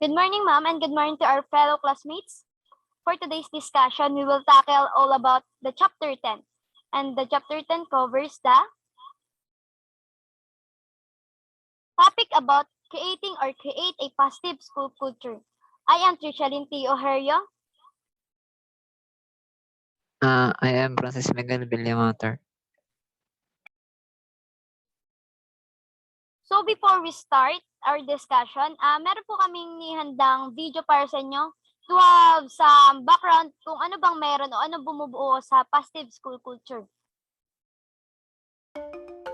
Good morning, ma'am, and good morning to our fellow classmates. For today's discussion, we will tackle all about the Chapter 10. And the Chapter 10 covers the topic about creating or create a positive school culture. I am Tricia Linti Oherio. I am Francis Miguel Villamater. So before we start our discussion, meron po kaming nihandang video para sa inyo to have some background kung ano bang meron o ano bumubuo sa positive school culture.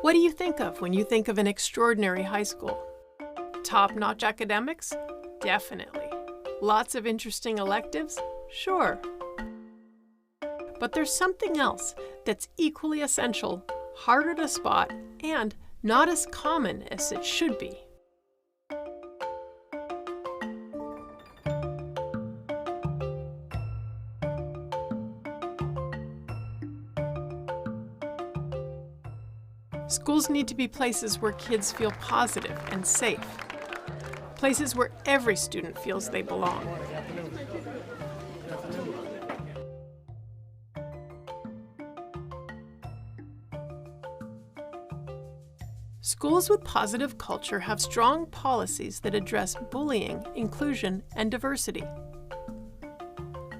What do you think of when you think of an extraordinary high school? Top-notch academics? Definitely. Lots of interesting electives? Sure. But there's something else that's equally essential, harder to spot, and not as common as it should be. Schools need to be places where kids feel positive and safe. Places where every student feels they belong. Schools with positive culture have strong policies that address bullying, inclusion, and diversity.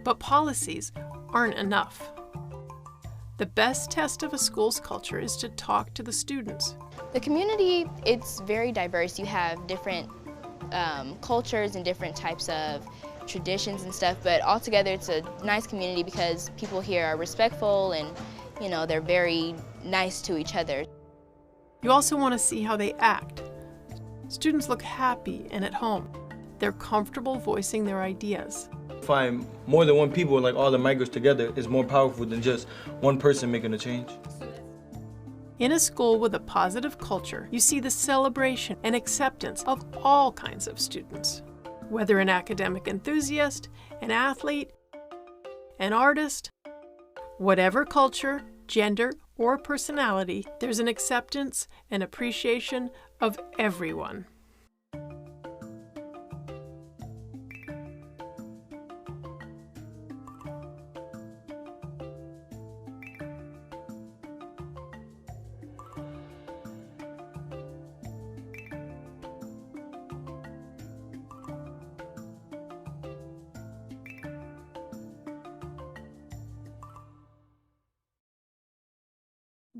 But policies aren't enough. The best test of a school's culture is to talk to the students. The community, it's very diverse. You have different cultures and different types of traditions and stuff, but altogether it's a nice community because people here are respectful and, they're very nice to each other. You also want to see how they act. Students look happy and at home. They're comfortable voicing their ideas. Find more than one people, like all the migrants together, is more powerful than just one person making a change. In a school with a positive culture, you see the celebration and acceptance of all kinds of students. Whether an academic enthusiast, an athlete, an artist, whatever culture, gender, or personality, there's an acceptance and appreciation of everyone.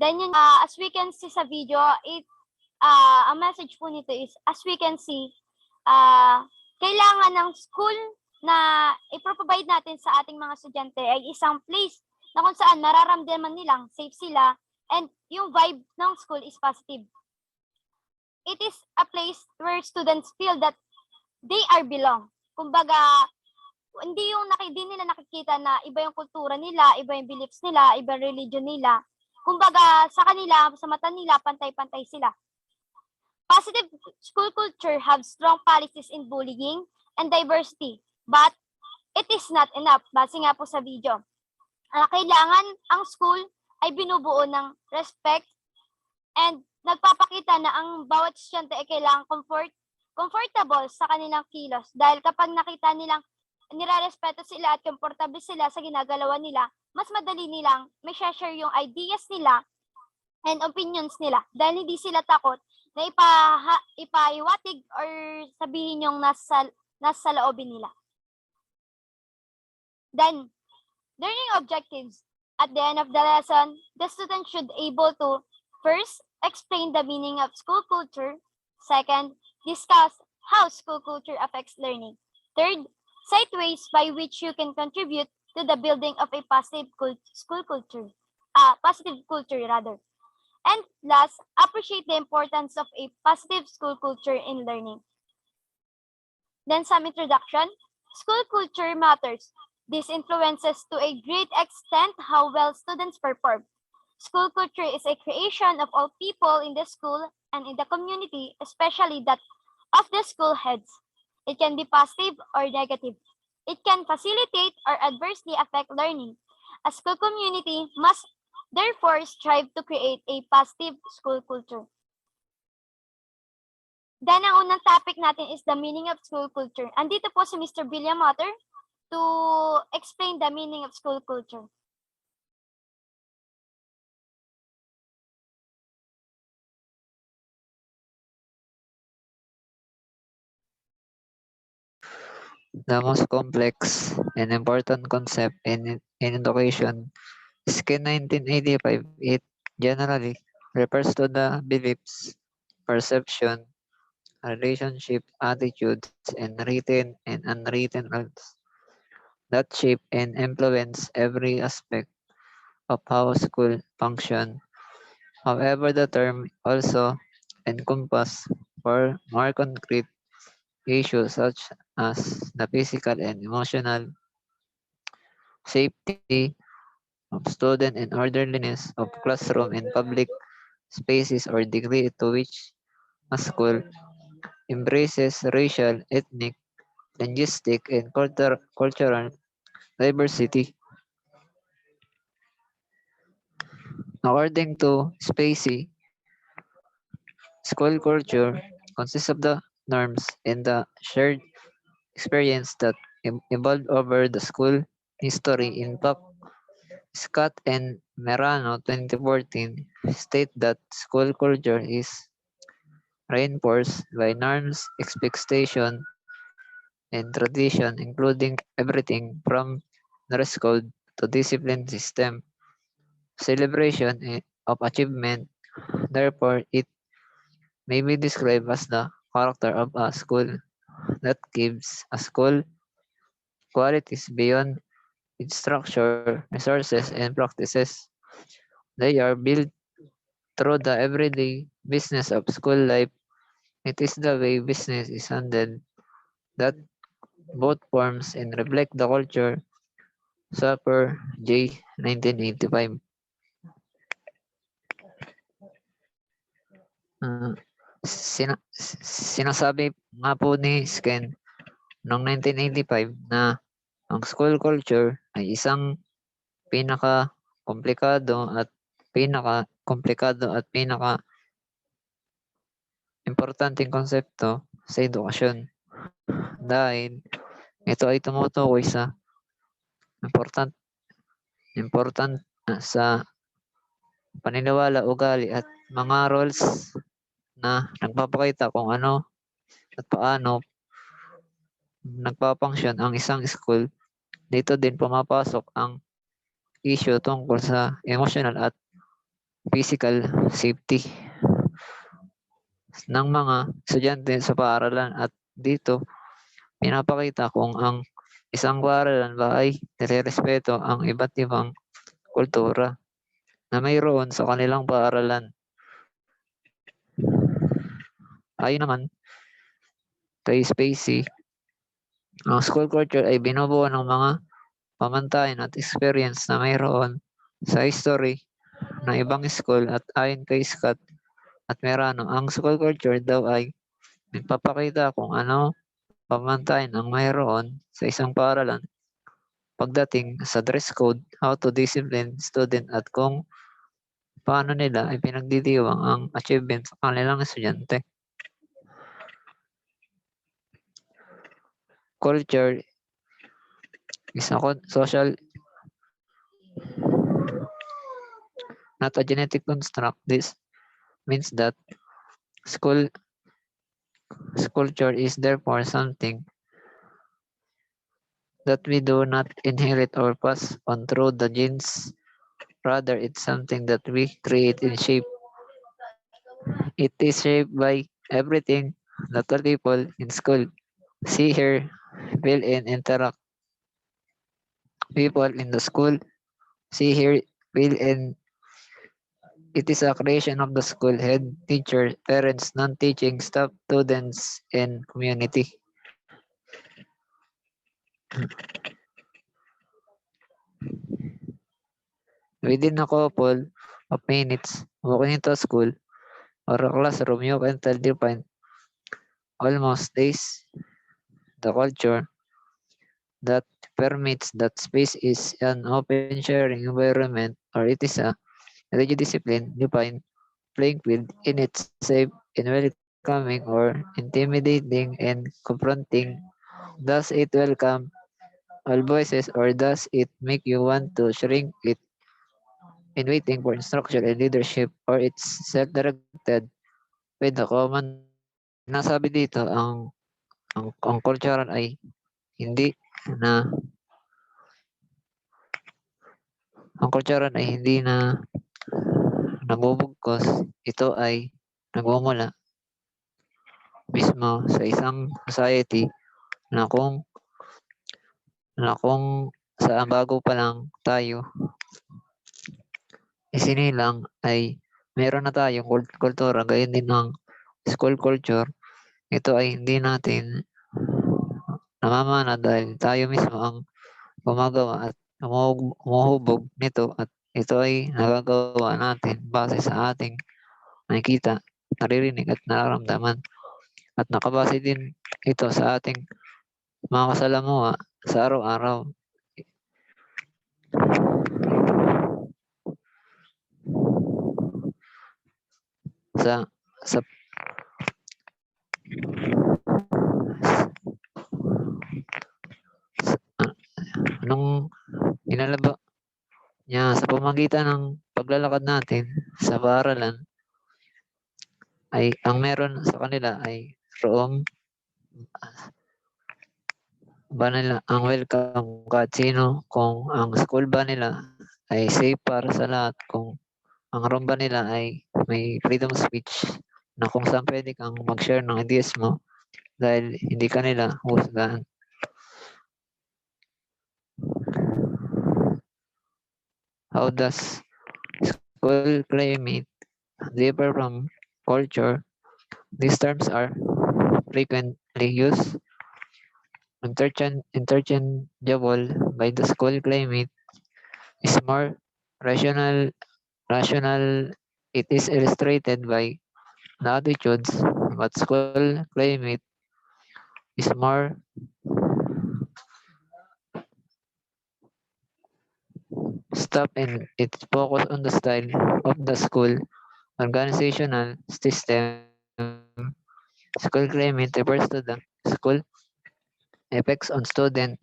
Then yun, as we can see sa video, ang message po nito is, as we can see, kailangan ng school na i-provide natin sa ating mga estudyante ay isang place na kung saan mararamdaman nilang safe sila and yung vibe ng school is positive. It is a place where students feel that they are belong. Kumbaga, hindi nila nakikita na iba yung kultura nila, iba yung beliefs nila, iba yung religion nila. Kumbaga, sa kanila, sa mata nila, pantay-pantay sila. Positive school culture have strong policies in bullying and diversity, but it is not enough. Base nga po sa video. Kailangan ang school ay binubuo ng respect and nagpapakita na ang bawat estudyante ay kailangan comfortable sa kanilang kilos. Dahil kapag nakita nilang nirarespeto sila at komportable sila sa ginagalawa nila, mas madali nilang may share yung ideas nila and opinions nila dahil hindi sila takot na ipahiwatig or sabihin yung nasa loobin nila. Then, learning objectives. At the end of the lesson, the student should able to first, explain the meaning of school culture. Second, discuss how school culture affects learning. Third, cite ways by which you can contribute to the building of a positive school culture. Positive culture rather. And last, appreciate the importance of a positive school culture in learning. Then some introduction. School culture matters. This influences to a great extent how well students perform. School culture is a creation of all people in the school and in the community, especially that of the school heads. It can be positive or negative. It can facilitate or adversely affect learning. A school community must therefore strive to create a positive school culture. Then, ang unang topic natin is the meaning of school culture. Andito po si Mr. William Matter to explain the meaning of school culture. The most complex and important concept in education is in 1985. It generally refers to the beliefs, perception, relationship, attitudes, and written and unwritten rules that shape and influence every aspect of how school function. However, the term also encompasses more concrete issues such as the physical and emotional safety of student and orderliness of classroom and public spaces or degree to which a school embraces racial, ethnic, linguistic, and cultural diversity. According to Spacey, school culture consists of the norms and the shared experience that evolved over the school history. In fact, Scott and Merano 2014 state that school culture is reinforced by norms, expectation, and tradition, including everything from dress code to discipline system, celebration of achievement. Therefore, it may be described as the character of a school that gives a school qualities beyond its structure, resources, and practices. They are built through the everyday business of school life. It is the way business is handled that both forms and reflect the culture. Supper J. 1985. Ah, sinasabi nga po ni Sken noong 1985 na ang school culture ay isang pinaka-komplikado at pinaka-importanteng konsepto sa edukasyon dahil ito ay tumutukoy sa important important sa paniniwala, ugali at mga roles na nagpapakita kung ano at paano nagpapangsyon ang isang school. Dito din pumapasok ang issue tungkol sa emotional at physical safety ng mga estudyante sa paaralan at dito pinapakita kung ang isang paaralan ba ay nirerespeto ang iba't ibang kultura na mayroon sa kanilang paaralan. Ayon naman kay Spacey, ang school culture ay binubuo ng mga pamantayan at experience na mayroon sa history ng ibang school at ayon kay Scott at Merano, ang school culture daw ay nagpapakita kung ano pamantayan ang mayroon sa isang paaralan pagdating sa dress code, how to discipline student at kung paano nila ay pinagdidiwang ang achievement sa kanilang estudyante. Culture is a social, not a genetic construct. This means that school culture is therefore something that we do not inherit or pass on through the genes. Rather, it's something that we create and shape. It is shaped by everything that the people in school see, hear, feel, and interact. People in the school see, hear, feel, and it is a creation of the school head, teacher, parents, non-teaching staff, students, and community. Within a couple of minutes walking into a school or a classroom, you can tell define almost days the culture that permits that space is an open sharing environment or it is a rigid discipline defined playing field in its safe and welcoming or intimidating and confronting? Does it welcome all voices or does it make you want to shrink it in waiting for instruction and leadership or it's self-directed with the common thread? Sinasabi dito ang cultural ay hindi na ang cultural ay hindi na nabubugkos, ito ay nagmumula mismo sa isang society na kung saan bago pa lang tayo isinilang ay meron na tayong kultura gayon din ng school culture. Ito ay hindi natin namamana dahil tayo mismo ang gumagawa at humuhubog nito at ito ay nagagawa natin base sa ating nakikita, naririnig at nararamdaman at nakabase din ito sa ating mga kasalamuha sa araw-araw. Sa sa nung inalaba niya sa pamamagitan ng paglalakad natin sa paaralan ay ang meron sa kanila ay roong ba nila ang welcome kahit sino, kung ang school ba nila ay safe para sa lahat, kung ang room ba nila ay may freedom of speech na kung saan pwede kang mag-share ng ideas mo dahil hindi ka nila husgahan. How does school climate differ from culture? These terms are frequently used, interchangeable by the school climate is more rational. It is illustrated by the attitudes, but school climate is more stop and its focus on the style of the school organizational system. School climate refers to the school effects on student,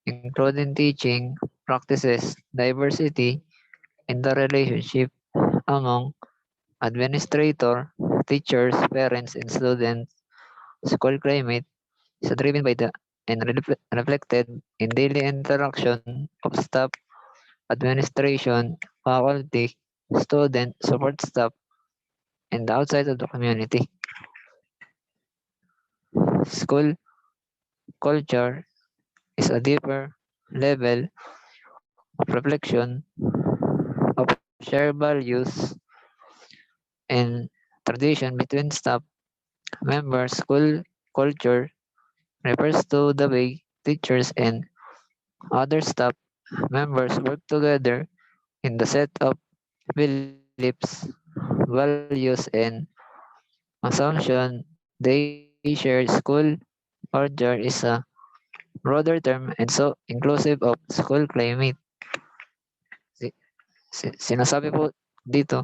including teaching practices, diversity, and the relationship among administrator, teachers, parents, and students. School climate is driven by the and reflected in daily interaction of staff, administration, faculty, student, support staff, and outside of the community. School culture is a deeper level of reflection of shared values and tradition between staff members. School culture refers to the way teachers and other staff members work together in the set of beliefs, values, and assumption they share. School culture is a broader term and so inclusive of school climate. Sinasabi po dito,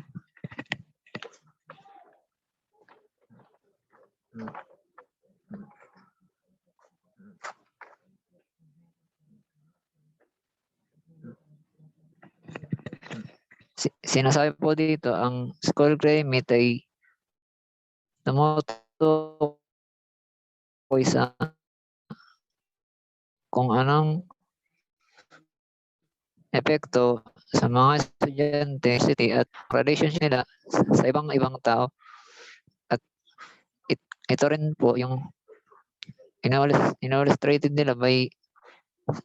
sinasabi po dito ang school climate ay tumutukoy sa kung anong epekto sa mga estudyante city at relationship nila sa ibang tao at ito rin po yung illustrated nila by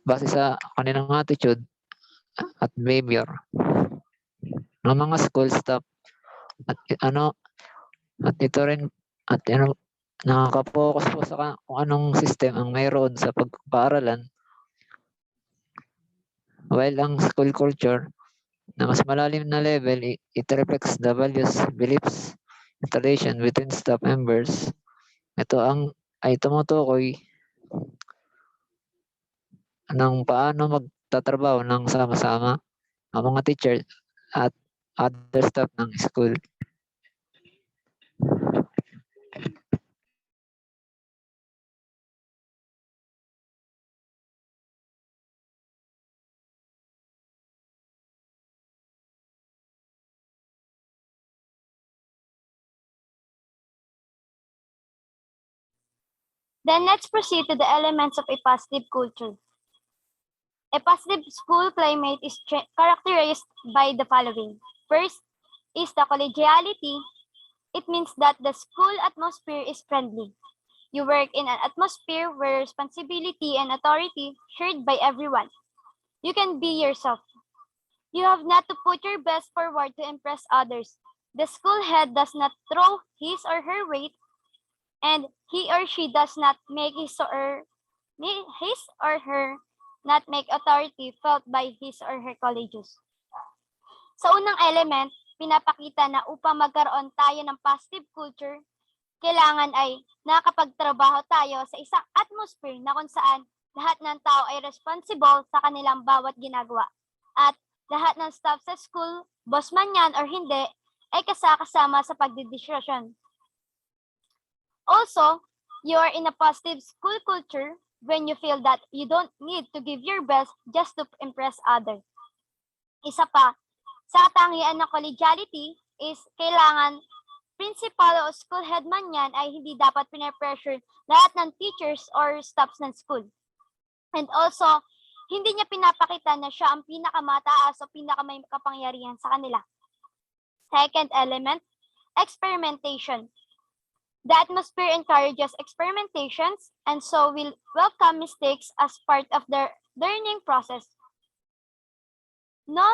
base sa kanilang attitude at behavior ng mga school staff at ito rin at nakaka-focus po sa kung anong system ang mayroon sa pagpaaralan, while ang school culture na mas malalim na level, it reflects the values, beliefs, and tradition between staff members. Ito ay tumutukoy ng paano magtatrabaho ng sama-sama ang mga teacher at other staff ng school. Then let's proceed to the elements of a positive culture. A positive school climate is characterized by the following. First is the collegiality. It means that the school atmosphere is friendly. You work in an atmosphere where responsibility and authority shared by everyone. You can be yourself. You have not to put your best forward to impress others. The school head does not throw his or her weight, and he or she does not make his or her not make authority felt by his or her colleagues. Sa unang element, pinapakita na upang magkaroon tayo ng positive culture, kailangan ay nakapagtrabaho tayo sa isang atmosphere na kung saan lahat ng tao ay responsible sa kanilang bawat ginagawa. At lahat ng staff sa school, boss man yan or hindi, ay kasama sa pagdidiskusyon. Also, you are in a positive school culture when you feel that you don't need to give your best just to impress others. Isa pa, sa katangian ng collegiality is kailangan principal o school head man yan ay hindi dapat pinapressure lahat ng teachers or staffs ng school. And also, hindi niya pinapakita na siya ang pinakamataas o pinakamay kapangyarihan sa kanila. Second element, experimentation. The atmosphere encourages experimentations and so will welcome mistakes as part of their learning process. No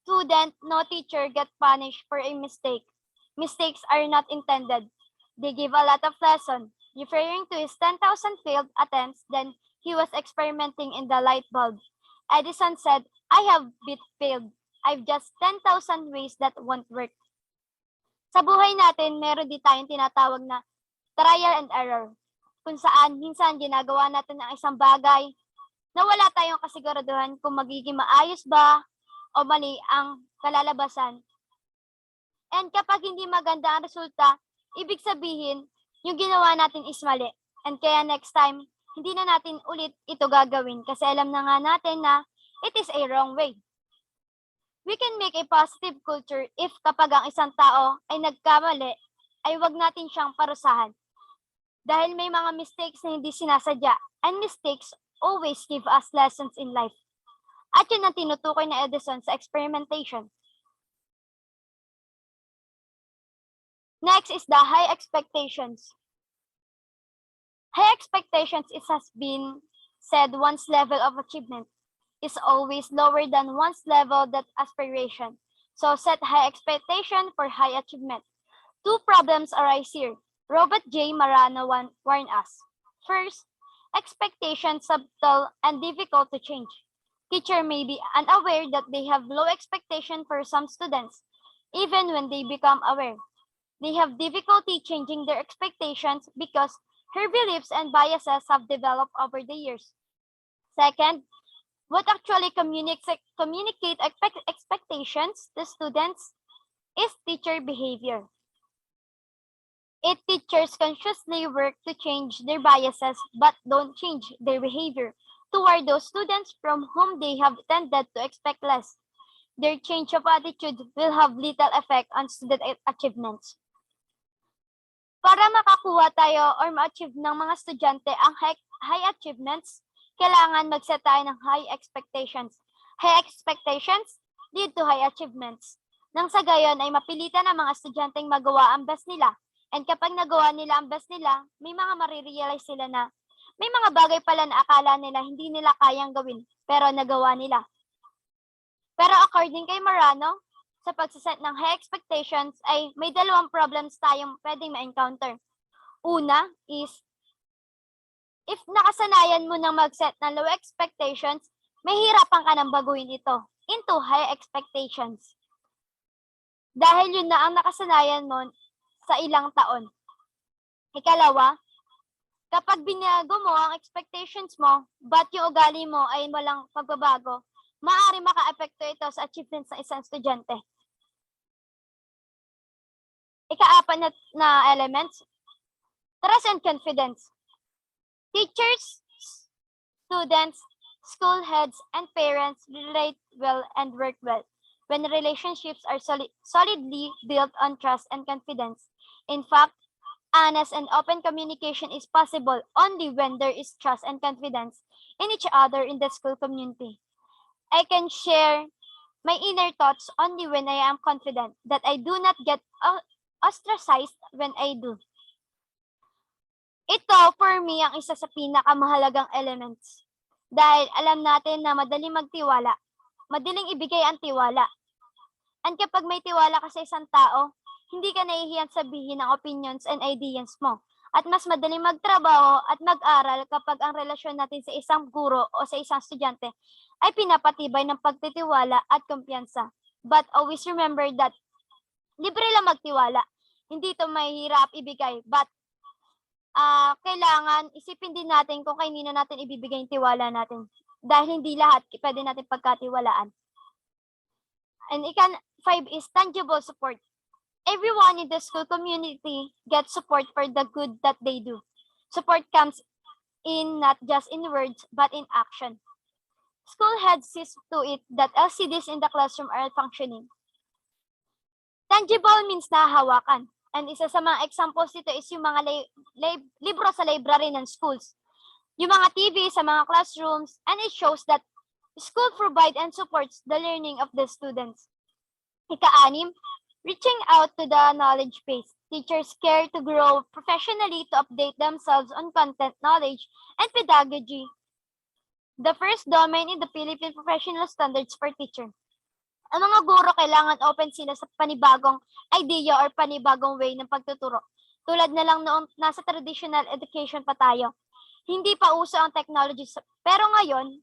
student, no teacher get punished for a mistake. Mistakes are not intended. They give a lot of lesson. Referring to his 10,000 failed attempts, then he was experimenting in the light bulb. Edison said, I have failed. I've just 10,000 ways that won't work. Sa buhay natin, meron din tayong tinatawag na trial and error, kung saan minsan ginagawa natin ang isang bagay na wala tayong kasiguraduhan kung magiging maayos ba o mali ang kalalabasan. And kapag hindi maganda ang resulta, ibig sabihin, yung ginawa natin is mali. And kaya next time, hindi na natin ulit ito gagawin kasi alam na nga natin na it is a wrong way. We can make a positive culture if kapag ang isang tao ay nagkamali, ay wag natin siyang parusahan. Dahil may mga mistakes na hindi sinasadya, and mistakes always give us lessons in life. At yun ang tinutukoy na Edison sa experimentation. Next is the high expectations. High expectations, it has been said, one's level of achievement is always lower than one's level of aspiration. So set high expectation for high achievement. Two problems arise here. Robert J. Marano warned us. First, expectations subtle and difficult to change. Teacher may be unaware that they have low expectation for some students, even when they become aware. They have difficulty changing their expectations because her beliefs and biases have developed over the years. Second, what actually communicate expectations to students is teacher behavior. Teachers consciously work to change their biases but don't change their behavior toward those students from whom they have tended to expect less. Their change of attitude will have little effect on student achievements. Para makakuha tayo or ma-achieve ng mga estudyante ang high achievements, kailangan mag-set tayo ng high expectations. High expectations lead to high achievements. Nang sa gayon ay mapilitan ang mga estudyanteng magawa ang best nila. And kapag nagawa nila ang best nila, may mga marirealize sila na may mga bagay pala na akala nila hindi nila kayang gawin, pero nagawa nila. Pero according kay Marano, sa pagsiset ng high expectations ay may dalawang problems tayong pwedeng ma-encounter. Una is, if nakasanayan mo ng mag-set ng low expectations, may hirapan ka ng baguhin ito into high expectations. Dahil yun na ang nakasanayan mo sa ilang taon. Ikalawa, kapag binago mo ang expectations mo, but yung ugali mo ay walang pagbabago, maaari maka-apekto ito sa achievements ng isang estudyante. Ika-apat na elements, trust and confidence. Teachers, students, school heads, and parents relate well and work well when relationships are solidly built on trust and confidence. In fact, honest and open communication is possible only when there is trust and confidence in each other in the school community. I can share my inner thoughts only when I am confident that I do not get ostracized when I do. Ito, for me, ang isa sa pinakamahalagang elements. Dahil alam natin na madaling magtiwala, madaling ibigay ang tiwala. And kapag may tiwala ka sa isang tao, hindi ka nahihiyang sabihin ang opinions and ideas mo. At mas madaling magtrabaho at mag-aral kapag ang relasyon natin sa isang guro o sa isang estudyante ay pinapatibay ng pagtitiwala at kumpiyansa. But always remember that libre lang magtiwala. Hindi ito mahirap ibigay. But kailangan isipin din natin kung kanino natin ibibigay yung tiwala natin. Dahil hindi lahat pwede natin pagkatiwalaan. And 5 is tangible support. Everyone in the school community gets support for the good that they do. Support comes in not just in words, but in action. School heads see to it that LCDs in the classroom are functioning. Tangible means nahahawakan. And isa sa mga examples dito is yung mga libro sa library ng schools. Yung mga TV sa mga classrooms, and it shows that school provide and supports the learning of the students. 6, reaching out to the knowledge base. Teachers care to grow professionally to update themselves on content, knowledge, and pedagogy. The first domain in the Philippine Professional Standards for Teacher. Ang mga guro kailangan open sila sa panibagong idea or panibagong way ng pagtuturo. Tulad na lang noong nasa traditional education pa tayo. Hindi pa uso ang technology. Pero ngayon,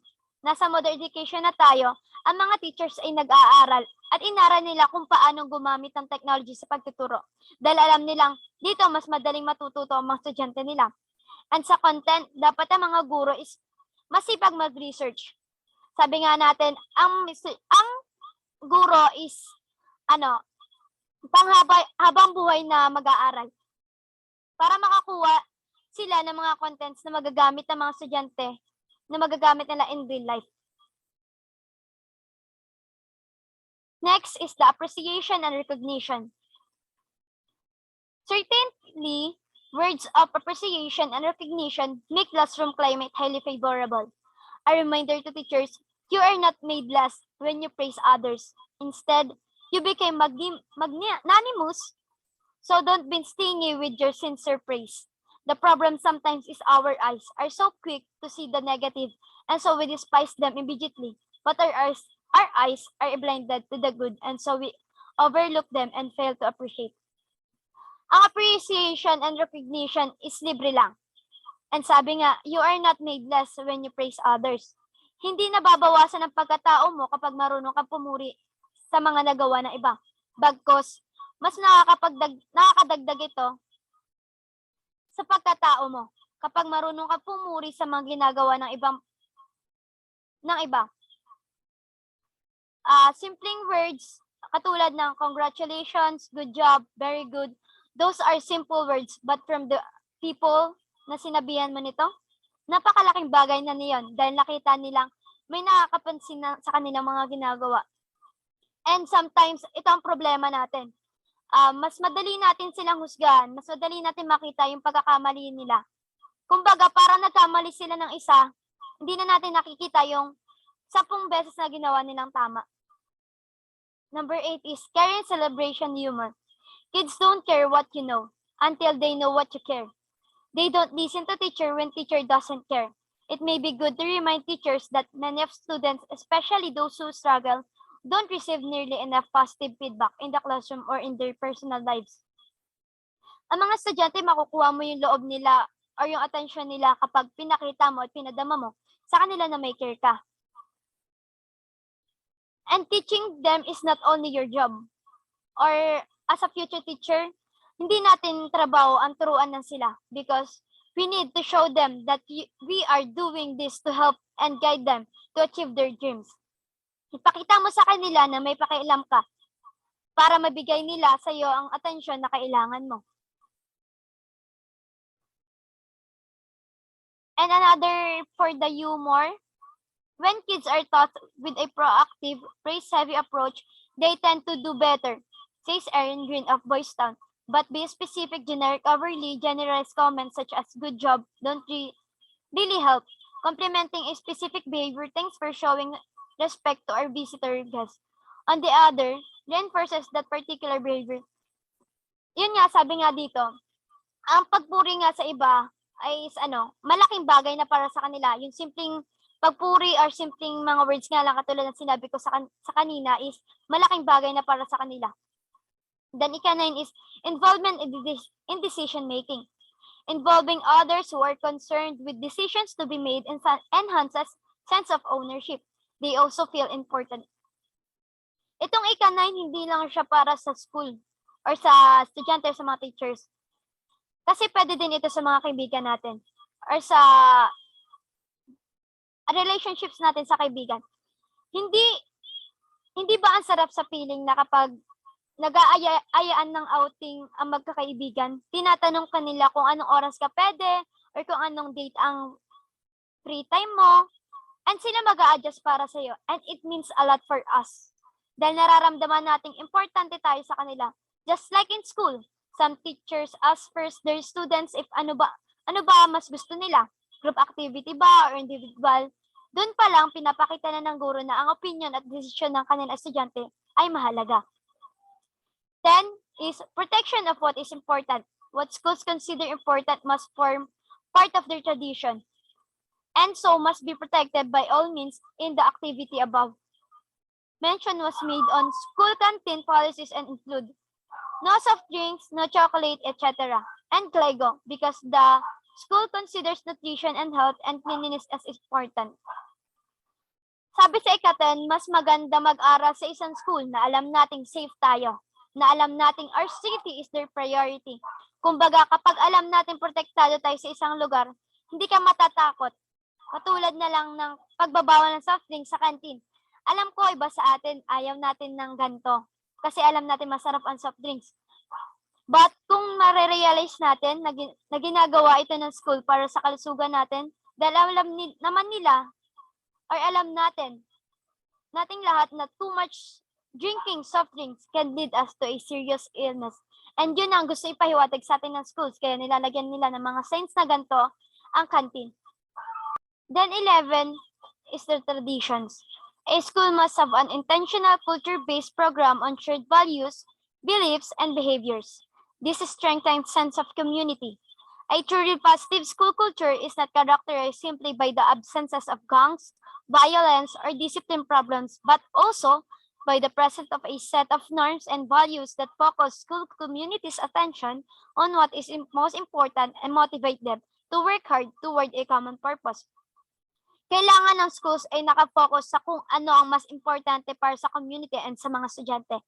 nasa modern education na tayo, ang mga teachers ay nag-aaral at inaral nila kung paano gumamit ng technology sa pagtuturo. Dahil alam nilang dito mas madaling matututo ang mga estudyante nila. And sa content, dapat ang mga guro is masipag mag-research. Sabi nga natin, ang guro is habang buhay na mag-aaral para makakuha sila ng mga contents na magagamit ng mga estudyante na magagamit nila in real life. Next is the appreciation and recognition. Certainly, words of appreciation and recognition make classroom climate highly favorable. A reminder to teachers, you are not made less when you praise others. Instead, you became magnanimous, so don't be stingy with your sincere praise. The problem sometimes is our eyes are so quick to see the negative, and so we despise them immediately. But our eyes are blinded to the good, and so we overlook them and fail to appreciate. Ang appreciation and recognition is libre lang. And sabi nga, you are not made less when you praise others. Hindi nababawasan ang pagkatao mo kapag marunong kang pumuri sa mga nagawa ng iba. Bagkus, mas nakakadagdag ito sa pagkatao mo kapag marunong kang pumuri sa mga ginagawa ng iba. Simpleng words katulad ng congratulations, good job, very good. Those are simple words, but from the people na sinabihan mo nito, napakalaking bagay na niyon dahil nakita nilang may nakakapansin na sa kanilang mga ginagawa. And sometimes, ito ang problema natin. Mas madali natin silang husgahan, mas madali natin makita yung pagkakamali nila. Kumbaga, parang nagkamali sila ng isa, hindi na natin nakikita yung 10 beses na ginawa nilang tama. Number 8 is care and celebration humor. Kids don't care what you know until they know what you care. They don't listen to teacher when teacher doesn't care. It may be good to remind teachers that many of students, especially those who struggle, don't receive nearly enough positive feedback in the classroom or in their personal lives. Ang mga estudyante, makukuha mo yung loob nila or yung attention nila kapag pinakita mo at pinadama mo sa kanila na may care ka. And teaching them is not only your job. Or as a future teacher, hindi natin trabaho ang turuan ng sila because we need to show them that we are doing this to help and guide them to achieve their dreams. Ipakita mo sa kanila na may pakialam ka para mabigay nila sa iyo ang atensyon na kailangan mo. And another for the humor, when kids are taught with a proactive, praise-heavy approach, they tend to do better, says Erin Green of Boys Town. but be specific. Generic, overly generalized comments such as good job don't really help. Complimenting a specific behavior, thanks for showing respect to our visitor guest. On the other, reinforces that particular behavior. Yun nga, sabi nga dito, ang pagpuri nga sa iba ay malaking bagay na para sa kanila. Yung simpleng pagpuri or simpleng mga words nga lang katulad ng sinabi ko sa kanina is malaking bagay na para sa kanila. Then ika-9 is involvement in decision making. Involving others who are concerned with decisions to be made enhances sense of ownership. They also feel important. Itong ika-9, hindi lang siya para sa school or sa estudyante or sa mga teachers. Kasi pwede din ito sa mga kaibigan natin or sa relationships natin sa kaibigan. Hindi ba ang sarap sa feeling na kapag nag-aayaan ng outing ang magkakaibigan, tinatanong ka nila kung anong oras ka pwede or kung anong date ang free time mo, and sila mag-a-adjust para sa'yo. And it means a lot for us. Dahil nararamdaman nating importante tayo sa kanila. Just like in school, some teachers ask first their students if ano ba mas gusto nila, group activity ba or individual. Doon pa lang pinapakita na ng guro na ang opinion at desisyon ng kanilang estudyante ay mahalaga. 10 is protection of what is important. What schools consider important must form part of their tradition, and so must be protected by all means in the activity above. Mention was made on school canteen policies and include no soft drinks, no chocolate, etc. And Clego, because the school considers nutrition and health and cleanliness as important. Sabi sa ika-10, mas maganda mag-aral sa isang school na alam nating safe tayo, na alam nating our safety is their priority. Kumbaga, kapag alam natin protektado tayo sa isang lugar, hindi ka matatakot. Katulad na lang ng pagbabawal ng soft drinks sa canteen. Alam ko, iba sa atin, ayaw natin ng ganito. Kasi alam natin masarap ang soft drinks. But kung marerealize natin na ginagawa ito ng school para sa kalusugan natin, dahil naman nila, or alam nating lahat na too much drinking soft drinks can lead us to a serious illness. And yun ang gusto ipahiwatig sa atin ng schools, kaya nilalagyan nila ng mga signs na ganito ang canteen. Then 11 is the traditions. A school must have an intentional culture-based program on shared values, beliefs, and behaviors. This strengthens sense of community. A truly positive school culture is not characterized simply by the absences of gangs, violence, or discipline problems, but also by the presence of a set of norms and values that focus school community's attention on what is most important and motivate them to work hard toward a common purpose. Kailangan ng schools ay nakafocus sa kung ano ang mas importante para sa community and sa mga estudyante.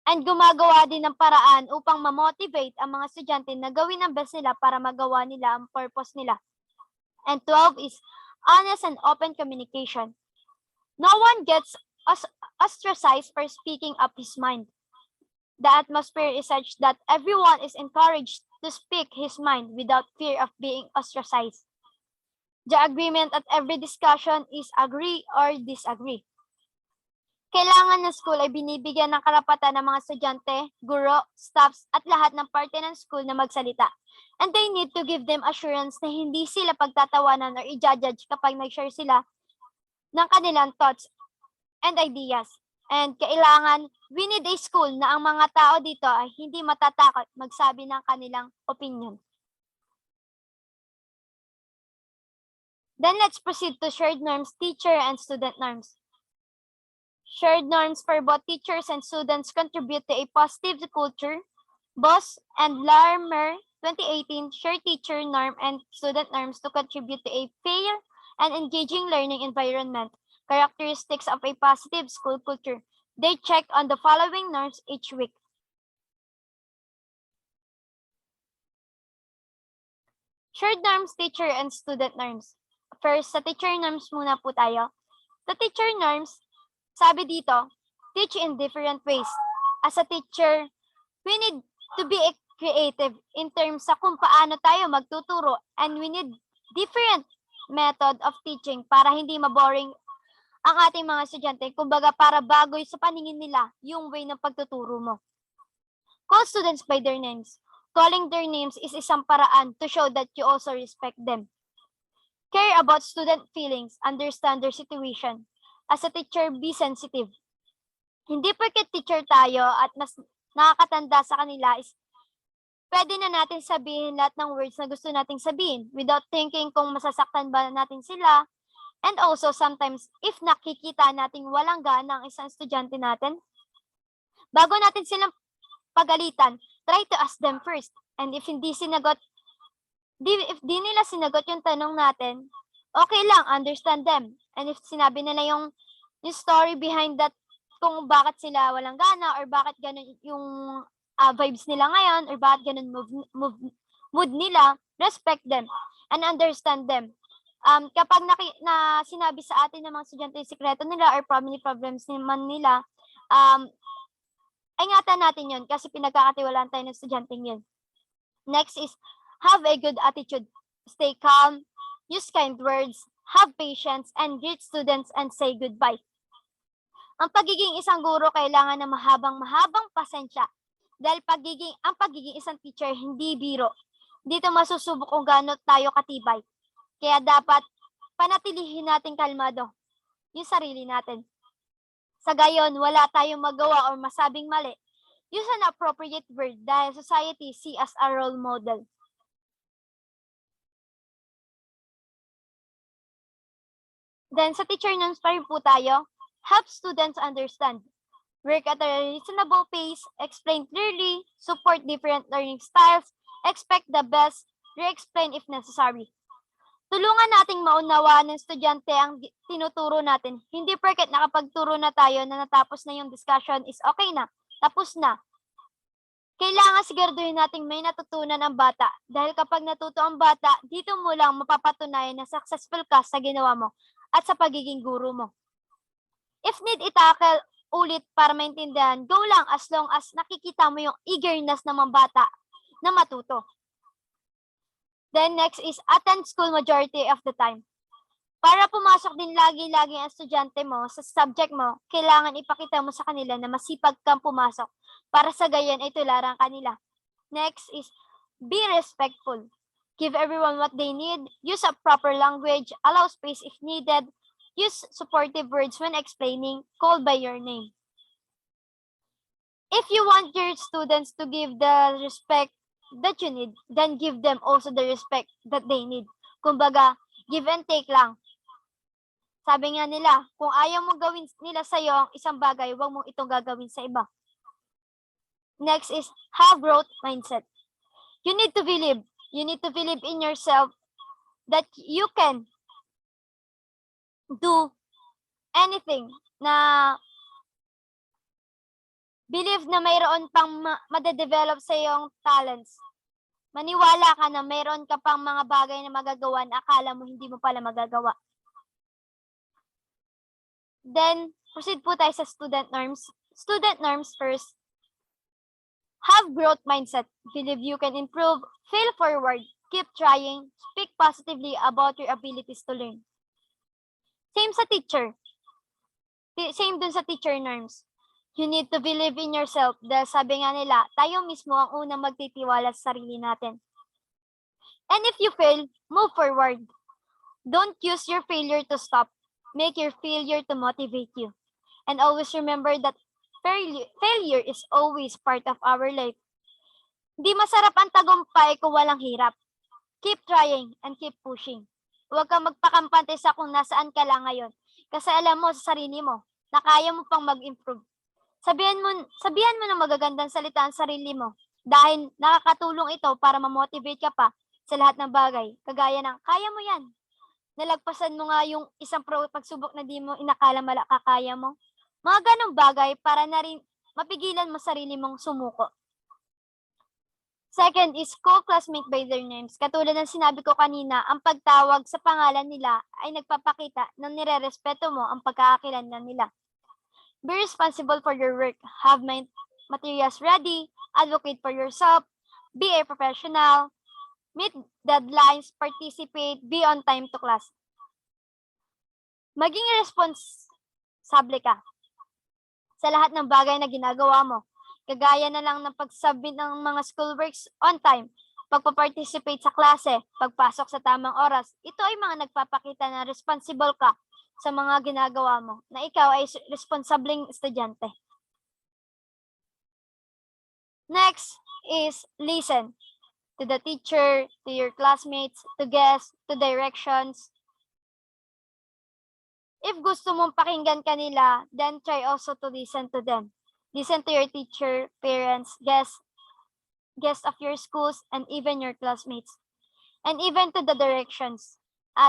And gumagawa din ng paraan upang ma-motivate ang mga estudyante na gawin ang best nila para magawa nila ang purpose nila. And 12 is honest and open communication. No one gets ostracized for speaking up his mind. The atmosphere is such that everyone is encouraged to speak his mind without fear of being ostracized. The agreement at every discussion is agree or disagree. Kailangan ng school ay binibigyan ng karapatan ng mga estudyante, guro, staffs, at lahat ng parte ng school na magsalita. And they need to give them assurance na hindi sila pagtatawanan or i-judge kapag nag-share sila ng kanilang thoughts and ideas. And kailangan, we need a school na ang mga tao dito ay hindi matatakot magsabi ng kanilang opinion. Then let's proceed to shared norms, teacher and student norms. Shared norms for both teachers and students contribute to a positive culture. Boss and Larmer 2018 shared teacher norm and student norms to contribute to a fair and engaging learning environment. Characteristics of a positive school culture. They check on the following norms each week. Shared norms, teacher and student norms. First, sa teacher norms muna po tayo. Sa teacher norms, sabi dito, teach in different ways. As a teacher, we need to be creative in terms sa kung paano tayo magtuturo, and we need different method of teaching para hindi maboring ang ating mga estudyante. Kumbaga para bago sa paningin nila yung way ng pagtuturo mo. Call students by their names. Calling their names is isang paraan to show that you also respect them. Care about student feelings, understand their situation. As a teacher, be sensitive. Hindi porket teacher tayo at mas nakakatanda sa kanila is pwede na natin sabihin lahat ng words na gusto nating sabihin without thinking kung masasaktan ba natin sila. And also, sometimes, if nakikita nating walang gana ang isang estudyante natin, bago natin silang pagalitan, try to ask them first. And if hindi sinagot, if di nila sinagot yung tanong natin, okay lang, understand them. And if sinabi nila yung story behind that, kung bakit sila walang gana or bakit ganun yung vibes nila ngayon or bakit ganun mood nila, respect them and understand them. Kapag sinabi sa atin ng mga estudyante yung sikreto nila or family problems naman nila, ingatan natin yun kasi pinagkakatiwalaan tayo ng estudyanteng yun. Next is, have a good attitude. Stay calm, use kind words, have patience, and greet students and say goodbye. Ang pagiging isang guro kailangan ng mahabang pasensya. Dahil ang pagiging isang teacher hindi biro. Dito masusubok kung gaano tayo katibay. Kaya dapat panatilihin natin kalmado yung sarili natin. Sa gayon, wala tayong magawa or masabing mali. Use an appropriate word dahil society see us a role model. Then sa teacher names pa rin po tayo, help students understand. Work at a reasonable pace, explain clearly, support different learning styles, expect the best, re-explain if necessary. Tulungan nating maunawaan ng estudyante ang tinuturo natin. Hindi porket nakapagturo na tayo na natapos na yung discussion is okay na, tapos na. Kailangan siguraduhin nating may natutunan ang bata. Dahil kapag natuto ang bata, dito mo lang mapapatunayan na successful ka sa ginawa mo at sa pagiging guro mo. If need itackle ulit para maintindihan, go lang as long as nakikita mo yung eagerness ng mga bata na matuto. Then next is attend school majority of the time. Para pumasok din lagi-lagi ang estudyante mo sa subject mo, kailangan ipakita mo sa kanila na masipag kang pumasok para sa gayon ay tularan kanila. Next is be respectful. Give everyone what they need, use a proper language, allow space if needed, use supportive words when explaining, call by your name. If you want your students to give the respect that you need, then give them also the respect that they need. Kumbaga, give and take lang. Sabi nga nila, kung ayaw mong gawin nila sa'yo ang isang bagay, huwag mong itong gagawin sa iba. Next is, have growth mindset. You need to believe in yourself that you can do anything na believe na mayroon pang madedevelop sa iyong talents. Maniwala ka na mayroon ka pang mga bagay na magagawa na akala mo hindi mo pala magagawa. Then, proceed po tayo sa student norms. Student norms first. Have growth mindset. Believe you can improve. Fail forward. Keep trying. Speak positively about your abilities to learn. Same sa teacher. Same dun sa teacher norms. You need to believe in yourself dahil sabi nga nila, tayo mismo ang unang magtitiwala sa sarili natin. And if you fail, move forward. Don't use your failure to stop. Make your failure to motivate you. And always remember that failure is always part of our life. Hindi masarap ang tagumpay kung walang hirap. Keep trying and keep pushing. Huwag kang magpakampante sa kung nasaan ka lang ngayon. Kasi alam mo sa sarili mo na kaya mo pang mag-improve. Sabihan mo ng magagandang salita ang sarili mo dahil nakakatulong ito para ma-motivate ka pa sa lahat ng bagay. Kagaya ng, kaya mo yan. Nalagpasan mo nga yung isang pagsubok na di mo inakala kakaya mo. Mga ganong bagay para na rin mapigilan mo sarili mong sumuko. Second is call classmate by their names. Katulad ng sinabi ko kanina, ang pagtawag sa pangalan nila ay nagpapakita na nirerespeto mo ang pagkakakilanlan nila. Be responsible for your work. Have materials ready. Advocate for yourself. Be a professional. Meet deadlines. Participate. Be on time to class. Maging responsable ka sa lahat ng bagay na ginagawa mo. kagaya na lang ng pagsubmit ng mga schoolworks on time, pagpa-participate sa klase, pagpasok sa tamang oras. Ito ay mga nagpapakita na responsible ka sa mga ginagawa mo, na ikaw ay responsableng estudyante. Next is listen to the teacher, to your classmates, to guests, to directions. If gusto mong pakinggan kanila, then try also to listen to them. Listen to your teacher, parents, guests of your schools, and even your classmates. And even to the directions.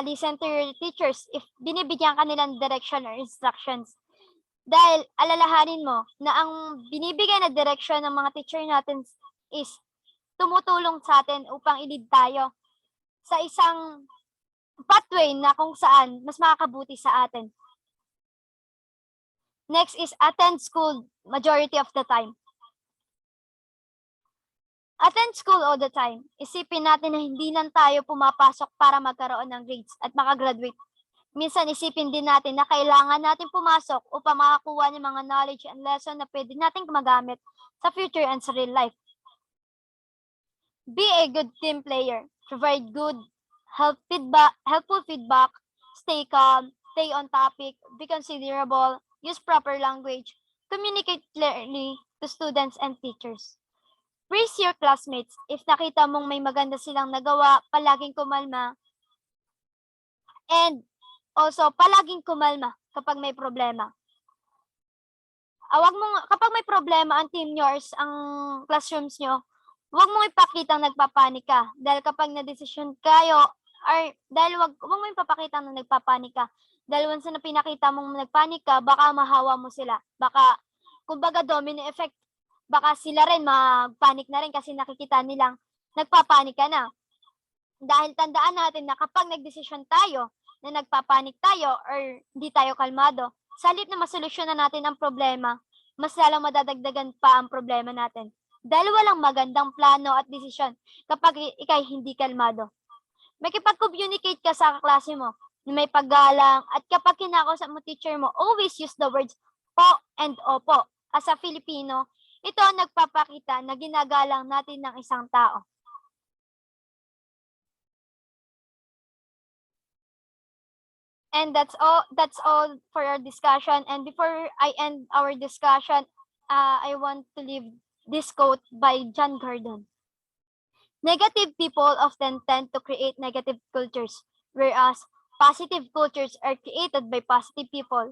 Listen to your teachers if binibigyan ka nila ng direction or instructions. Dahil alalahanin mo na ang binibigay na direction ng mga teacher natin is tumutulong sa atin upang i-lead tayo sa isang pathway na kung saan mas makakabuti sa atin. Next is attend school majority of the time. Attend school all the time. Isipin natin na hindi lang tayo pumapasok para magkaroon ng grades at makagraduate. Minsan isipin din natin na kailangan natin pumasok upang makakuha ng mga knowledge and lesson na pwede natin magamit sa future and sa real life. Be a good team player. Provide good, helpful feedback. Stay calm. Stay on topic. Be considerable. Use proper language. Communicate clearly to students and teachers. Praise your classmates. If nakita mong may maganda silang nagawa, palaging kumalma. And also, palaging kumalma kapag may problema. Kapag may problema ang team yours, ang classrooms nyo, huwag mong ipakitang nagpapanik ka. Dahil kapag na-decision kayo, huwag mong ipapakita na nagpapanik ka. Dahil once na pinakita mong nagpanik ka, baka mahawa mo sila. Baka, kumbaga domino effect, baka sila rin magpanik na rin kasi nakikita nilang nagpapanik ka na. Dahil tandaan natin na kapag nagdesisyon tayo, na nagpapanik tayo or hindi tayo kalmado, sa halip na masolusyonan natin ang problema, mas lalong madadagdagan pa ang problema natin. Dahil walang magandang plano at desisyon kapag ikay hindi kalmado. Makipag-communicate ka sa kaklase mo, na may paggalang, at kapag kinakausap mo teacher mo, always use the words po and opo. As a Filipino, ito ang nagpapakita na ginagalang natin ng isang tao. And that's all for our discussion. And before I end our discussion, I want to leave this quote by John Gordon. Negative people often tend to create negative cultures, whereas positive cultures are created by positive people.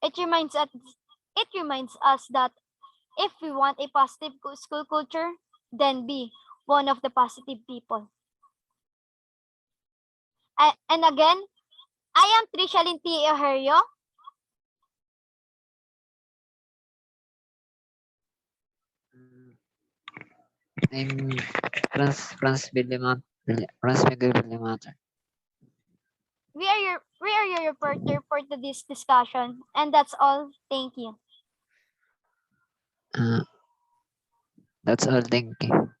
It reminds us that if we want a positive school culture, then be one of the positive people. And again, I am Trisha Linti Ejerio. I'm Franz Miguel Villamater. We are your reporter for today's discussion, and that's all. Thank you. That's all. Thank you.